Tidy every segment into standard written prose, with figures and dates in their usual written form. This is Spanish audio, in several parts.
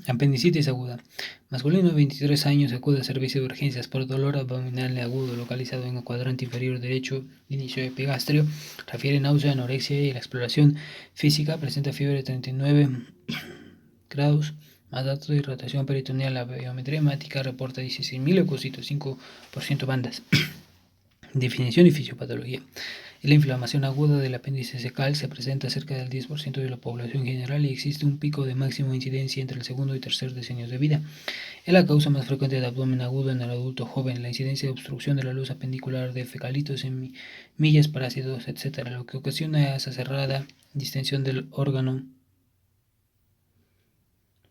Apendicitis aguda. Masculino de 23 años acude a servicio de urgencias por dolor abdominal agudo localizado en el cuadrante inferior derecho, inicio epigastrio. Refiere náusea, anorexia y la exploración física. Presenta fiebre de 39 grados. Más datos de rotación peritoneal. La biometría hemática reporta 16.000 leucocitos, 5% bandas. Definición y fisiopatología. La inflamación aguda del apéndice secal se presenta cerca del 10% de la población general y existe un pico de máxima incidencia entre el segundo y tercer decenio de vida. Es la causa más frecuente de abdomen agudo en el adulto joven. La incidencia de obstrucción de la luz apendicular, de fecalitos, semillas, parásitos, etc., lo que ocasiona esa cerrada distensión del órgano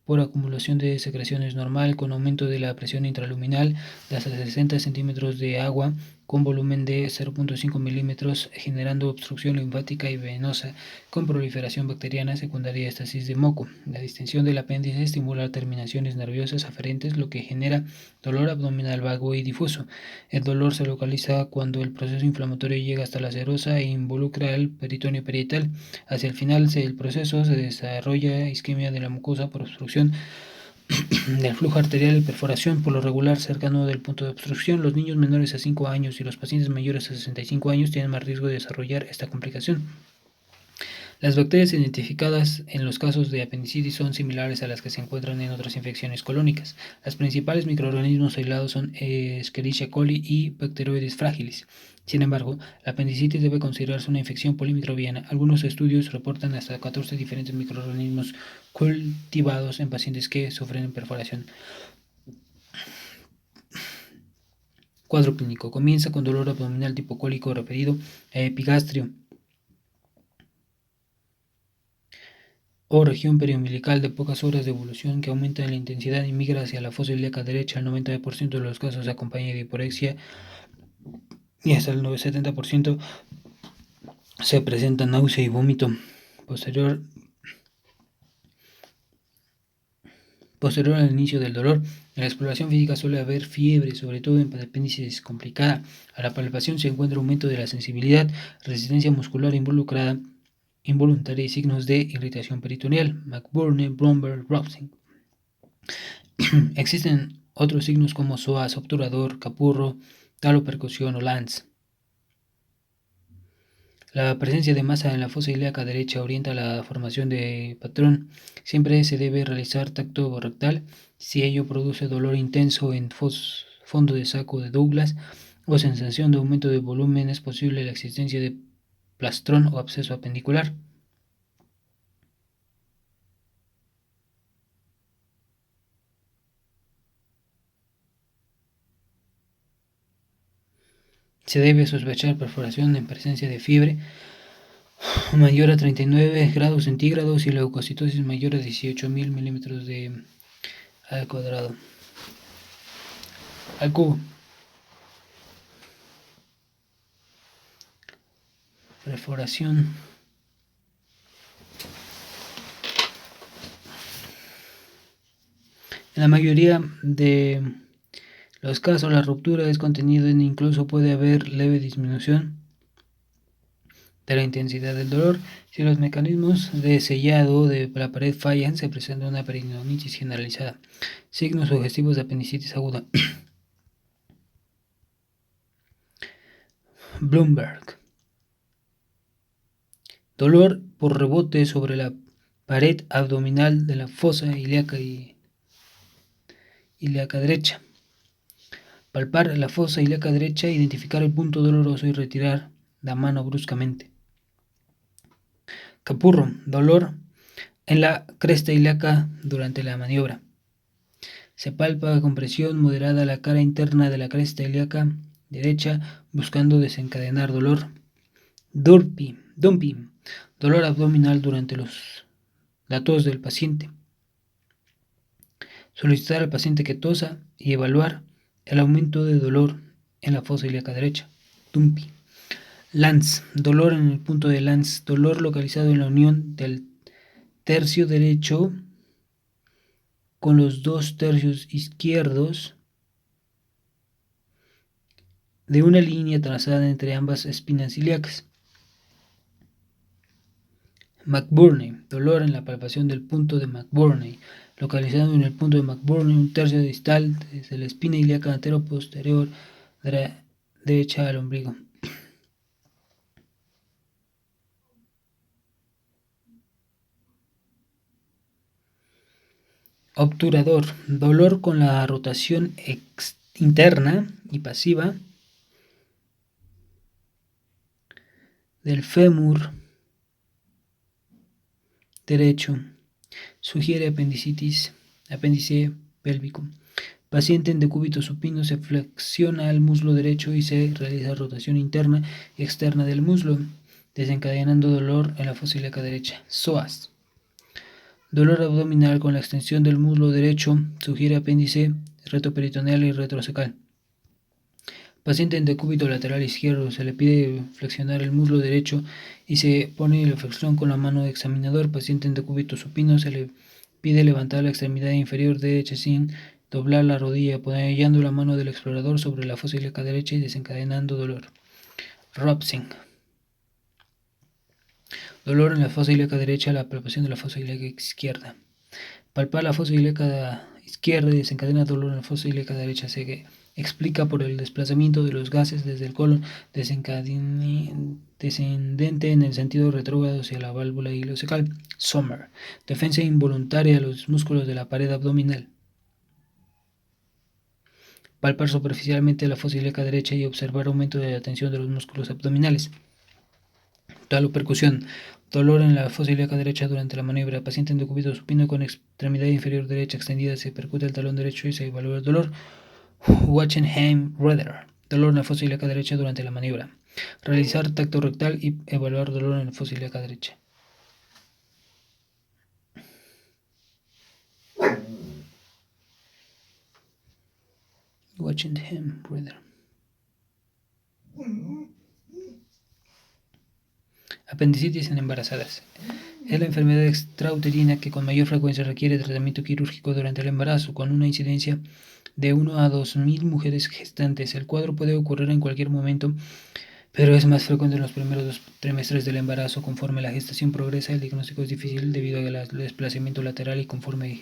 por acumulación de secreciones normal, con aumento de la presión intraluminal de hasta 60 centímetros de agua con volumen de 0.5 milímetros, generando obstrucción linfática y venosa con proliferación bacteriana secundaria a estasis de moco. La distensión del apéndice estimula terminaciones nerviosas aferentes, lo que genera dolor abdominal vago y difuso. El dolor se localiza cuando el proceso inflamatorio llega hasta la serosa e involucra el peritoneo parietal. Hacia el final del proceso se desarrolla isquemia de la mucosa por obstrucción del flujo arterial y perforación, por lo regular cercano del punto de obstrucción. Los niños menores a 5 años y los pacientes mayores a 65 años tienen más riesgo de desarrollar esta complicación. Las bacterias identificadas en los casos de apendicitis son similares a las que se encuentran en otras infecciones colónicas. Los principales microorganismos aislados son Escherichia coli y Bacteroides fragilis. Sin embargo, la apendicitis debe considerarse una infección polimicrobiana. Algunos estudios reportan hasta 14 diferentes microorganismos cultivados en pacientes que sufren perforación. Cuadro clínico. Comienza con dolor abdominal tipo cólico referido a epigastrio o región periumbilical de pocas horas de evolución que aumenta en la intensidad y migra hacia la fosa ilíaca derecha. El 90% de los casos se acompaña de hiporexia y hasta el 70% se presenta náusea y vómito. Posterior al inicio del dolor, en la exploración física suele haber fiebre, sobre todo en apéndices complicada. A la palpación se encuentra aumento de la sensibilidad, resistencia muscular involuntaria y signos de irritación peritoneal. McBurney, Bromberg, Robson. Existen otros signos como psoas, obturador, capurro, talopercusión o Lanz. La presencia de masa en la fosa ilíaca derecha orienta a la formación de patrón. Siempre se debe realizar tacto rectal si ello produce dolor intenso en fondo de saco de Douglas o sensación de aumento de volumen. Es posible la existencia de plastrón o absceso apendicular. Se debe sospechar perforación en presencia de fiebre mayor a 39 grados centígrados y leucocitosis mayor a 18.000 milímetros al cuadrado. Al cubo. Perforación. En la mayoría de los casos, la ruptura es contenida e incluso puede haber leve disminución de la intensidad del dolor. Si los mecanismos de sellado de la pared fallan, se presenta una peritonitis generalizada. Signos sugestivos de apendicitis aguda. Bloomberg. Dolor por rebote sobre la pared abdominal de la fosa ilíaca derecha. Palpar la fosa ilíaca derecha, identificar el punto doloroso y retirar la mano bruscamente. Capurro, dolor en la cresta ilíaca durante la maniobra. Se palpa con presión moderada la cara interna de la cresta ilíaca derecha, buscando desencadenar dolor. Dumping, dolor abdominal durante la tos del paciente. Solicitar al paciente que tosa y evaluar el aumento de dolor en la fosa ilíaca derecha. Dumping. Lanz, dolor en el punto de Lanz, dolor localizado en la unión del tercio derecho con los 2 tercios izquierdos de una línea trazada entre ambas espinas ilíacas. McBurney, dolor en la palpación del punto de McBurney, localizado en el punto de McBurney, un tercio distal desde la espina ilíaca antero-posterior derecha al ombligo. Obturador, dolor con la rotación interna y pasiva del fémur derecho. Sugiere apéndice pélvico. Paciente en decúbito supino, se flexiona el muslo derecho y se realiza rotación interna y externa del muslo, desencadenando dolor en la fosa ilíaca derecha. Psoas. Dolor abdominal con la extensión del muslo derecho, sugiere apéndice retroperitoneal y retrocecal. Paciente en decúbito lateral izquierdo, se le pide flexionar el muslo derecho y se pone la flexión con la mano de examinador. Paciente en decúbito supino, se le pide levantar la extremidad inferior derecha sin doblar la rodilla, apoyando la mano del explorador sobre la fosa ilíaca derecha y desencadenando dolor. Robsing. Dolor en la fosa ilíaca derecha, la palpación de la fosa ilíaca izquierda. Palpar la fosa ilíaca izquierda y desencadena dolor en la fosa ilíaca derecha. Se explica por el desplazamiento de los gases desde el colon descendente en el sentido retrógrado hacia la válvula ileocecal. Sommer. Defensa involuntaria de los músculos de la pared abdominal. Palpar superficialmente la fosa ilíaca derecha y observar aumento de la tensión de los músculos abdominales. Talopercusión. Dolor en la fosa ilíaca derecha durante la maniobra. Paciente en decúbito supino con extremidad inferior derecha extendida. Se percute el talón derecho y se evalúa el dolor. Wachenheim-Roeder. Dolor en la fosa ilíaca derecha durante la maniobra. Realizar tacto rectal y evaluar dolor en la fosa ilíaca derecha. Wachenheim-Roeder. Apendicitis en embarazadas. Es la enfermedad extrauterina que con mayor frecuencia requiere tratamiento quirúrgico durante el embarazo, con una incidencia de 1 a 2.000 mujeres gestantes. El cuadro puede ocurrir en cualquier momento, pero es más frecuente en los primeros 2 trimestres del embarazo. Conforme la gestación progresa, el diagnóstico es difícil debido al desplazamiento lateral y conforme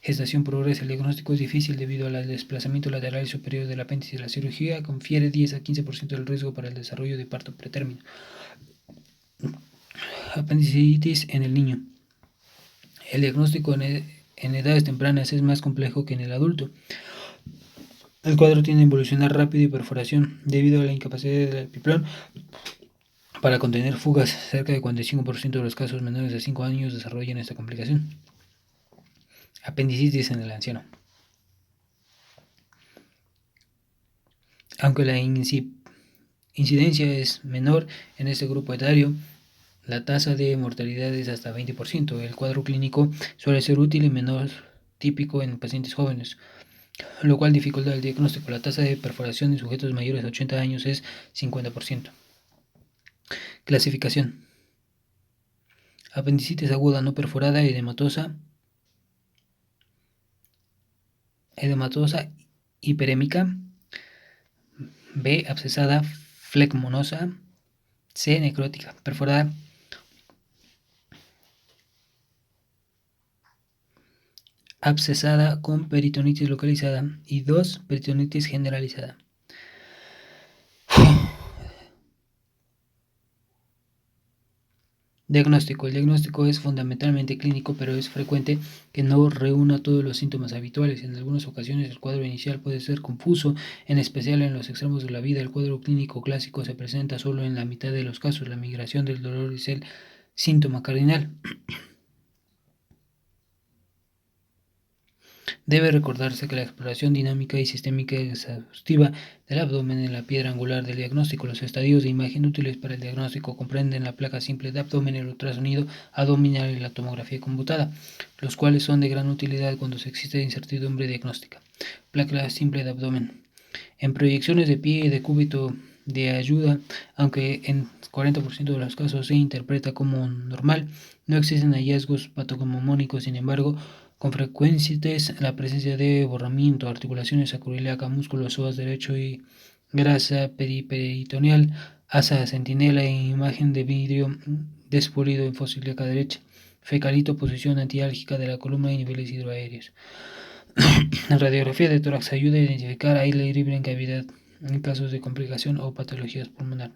gestación progresa, el diagnóstico es difícil debido al desplazamiento lateral y superior del apéndice. La cirugía confiere 10 a 15% del riesgo para el desarrollo de parto pretérmino. Apendicitis en el niño. El diagnóstico en edades tempranas es más complejo que en el adulto. El cuadro tiende a evolucionar rápido y perforación debido a la incapacidad del epiplón para contener fugas. Cerca del 45% de los casos menores de 5 años desarrollan esta complicación. Apendicitis en el anciano. Aunque la incidencia es menor en este grupo etario, la tasa de mortalidad es hasta 20%. El cuadro clínico suele ser útil y menos típico en pacientes jóvenes, lo cual dificulta el diagnóstico. La tasa de perforación en sujetos mayores de 80 años es 50%. Clasificación. Apendicitis aguda no perforada, edematosa hiperémica. B, abscesada, flegmonosa. C, necrótica, perforada. Abscesada con peritonitis localizada. Y 2, peritonitis generalizada. Diagnóstico. El diagnóstico es fundamentalmente clínico, pero es frecuente que no reúna todos los síntomas habituales. En algunas ocasiones el cuadro inicial puede ser confuso, en especial en los extremos de la vida. El cuadro clínico clásico se presenta solo en la mitad de los casos. La migración del dolor es el síntoma cardinal. Debe recordarse que la exploración dinámica y sistémica exhaustiva del abdomen es la piedra angular del diagnóstico. Los estadios de imagen útiles para el diagnóstico comprenden la placa simple de abdomen, el ultrasonido abdominal y la tomografía computada, los cuales son de gran utilidad cuando se existe incertidumbre diagnóstica. Placa simple de abdomen. En proyecciones de pie y de cúbito de ayuda, aunque en 40% de los casos se interpreta como normal, no existen hallazgos patognomónicos. Sin embargo, con frecuencia la presencia de borramiento, articulaciones sacroiliaca, músculo psoas derecho y grasa periperitoneal, asa centinela e imagen de vidrio despolido en fosa ilíaca derecha. fecalito, posición antiálgica de la columna y niveles hidroaéreos. La radiografía de tórax ayuda a identificar aire libre en cavidad en casos de complicación o patologías pulmonar.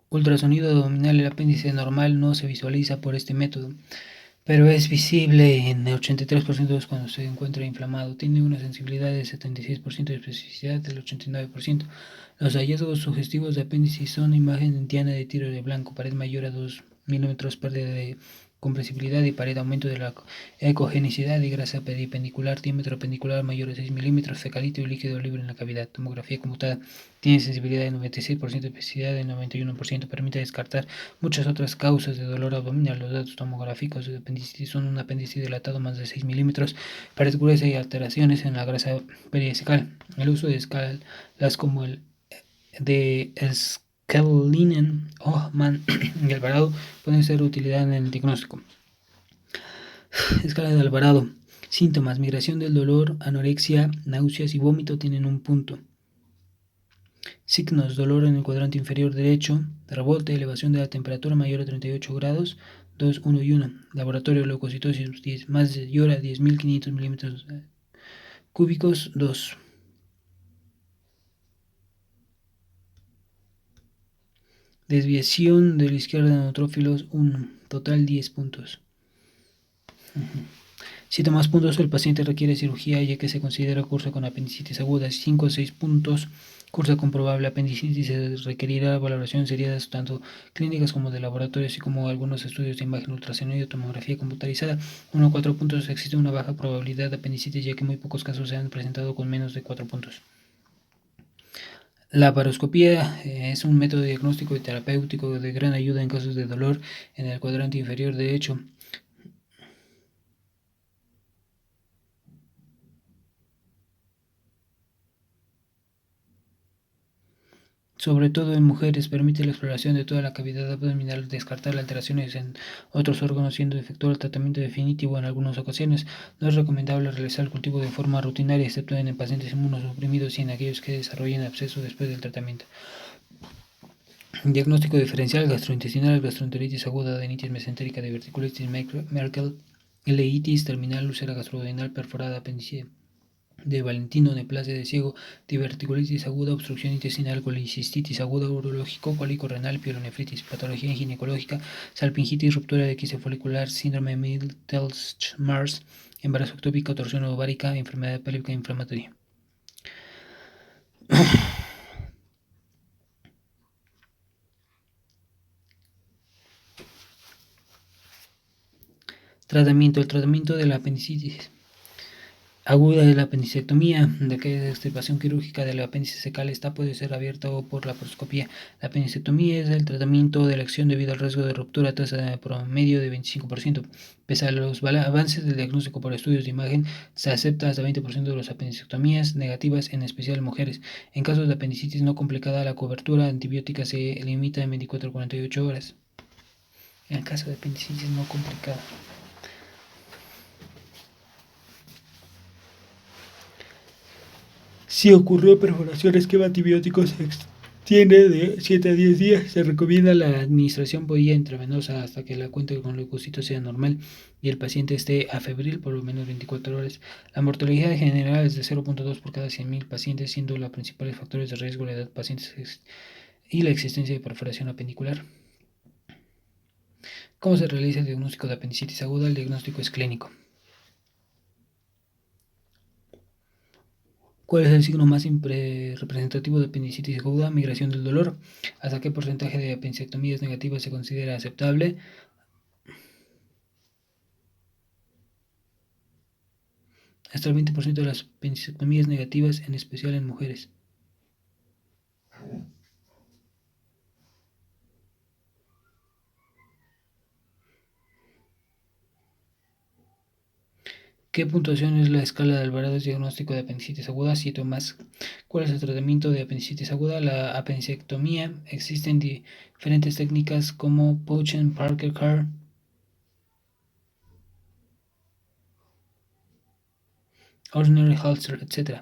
Ultrasonido abdominal. El apéndice normal no se visualiza por este método, pero es visible en el 83% cuando se encuentra inflamado. Tiene una sensibilidad del 76% y especificidad del 89%. Los hallazgos sugestivos de apéndice son imagen dentiana de tiro de blanco, pared mayor a 2 milímetros, pérdida de compresibilidad y pared, aumento de la ecogenicidad y grasa peripendicular, diámetro pendicular mayor a 6 milímetros, fecalito y líquido libre en la cavidad. Tomografía computada. Tiene sensibilidad del 96%, especificidad del 91%, permite descartar muchas otras causas de dolor abdominal. Los datos tomográficos de apendicitis son un apéndice dilatado más de 6 milímetros, pared gruesa y alteraciones en la grasa periapical. El uso de escalas como el de Scalinen, Hoffman y Alvarado pueden ser de utilidad en el diagnóstico. Escala de Alvarado. Síntomas: migración del dolor, anorexia, náuseas y vómito tienen un punto. Signos: dolor en el cuadrante inferior derecho, rebote, elevación de la temperatura mayor a 38 grados, 2, 1 y 1. Laboratorio: leucocitosis mayor a 10.500 milímetros cúbicos, 2. Desviación de la izquierda de neutrófilos, 1. Total 10 puntos. Si más puntos, el paciente requiere cirugía ya que se considera cursa con apendicitis aguda. 5 o 6 puntos, cursa con probable apendicitis, se requerirá valoraciones serias tanto clínicas como de laboratorio, así como algunos estudios de imagen ultrasonido y tomografía computarizada. 1 o 4 puntos, existe una baja probabilidad de apendicitis ya que muy pocos casos se han presentado con menos de 4 puntos. La laparoscopía es un método diagnóstico y terapéutico de gran ayuda en casos de dolor en el cuadrante inferior derecho. Sobre todo en mujeres, permite la exploración de toda la cavidad abdominal, descartar alteraciones en otros órganos, siendo efectuado el tratamiento definitivo en algunas ocasiones. No es recomendable realizar el cultivo de forma rutinaria, excepto en pacientes inmunosuprimidos y en aquellos que desarrollen absceso después del tratamiento. Diagnóstico diferencial: gastrointestinal, gastroenteritis aguda, adenitis mesentérica, diverticulitis Merkel, ileitis terminal, úlcera gastroduodenal perforada, apéndice de Valentino, neoplasia de ciego, diverticulitis aguda, obstrucción intestinal, colicistitis aguda, urológico, cólico renal, pielonefritis, patología ginecológica, salpingitis, ruptura de quiste folicular, síndrome Middlemarch, embarazo ectópico, torsión ovárica, enfermedad pélvica inflamatoria. Tratamiento. El tratamiento de la apendicitis aguda de la apendicectomía, de que la extirpación quirúrgica del apéndice secal. Esta puede ser abierta o por laparoscopía. La apendicectomía es el tratamiento de elección debido al riesgo de ruptura, tasa de promedio de 25%. Pese a los avances del diagnóstico por estudios de imagen, se acepta hasta 20% de las apendicectomías negativas, en especial en mujeres. En casos de apendicitis no complicada, la cobertura antibiótica se limita en 24 a 48 horas. En el caso de apendicitis no complicada. Si ocurrió perforación, esquema antibiótico se extiende de 7 a 10 días. Se recomienda la administración por vía intravenosa hasta que la cuenta con leucocitos sea normal y el paciente esté afebril por lo menos 24 horas. La mortalidad general es de 0.2 por cada 100.000 pacientes, siendo los principales factores de riesgo la edad de pacientes y la existencia de perforación apendicular. ¿Cómo se realiza el diagnóstico de apendicitis aguda? El diagnóstico es clínico. ¿Cuál es el signo más representativo de apendicitis aguda? Migración del dolor. ¿Hasta qué porcentaje de apendicectomías negativas se considera aceptable? Hasta el 20% de las apendicectomías negativas, en especial en mujeres. ¿Qué puntuación es la escala de Alvarado diagnóstico de apendicitis aguda? 7 o más. ¿Cuál es el tratamiento de apendicitis aguda? La apendicectomía. Existen diferentes técnicas como Pouchen, Parker, Carr, Ordinary Halter, etc.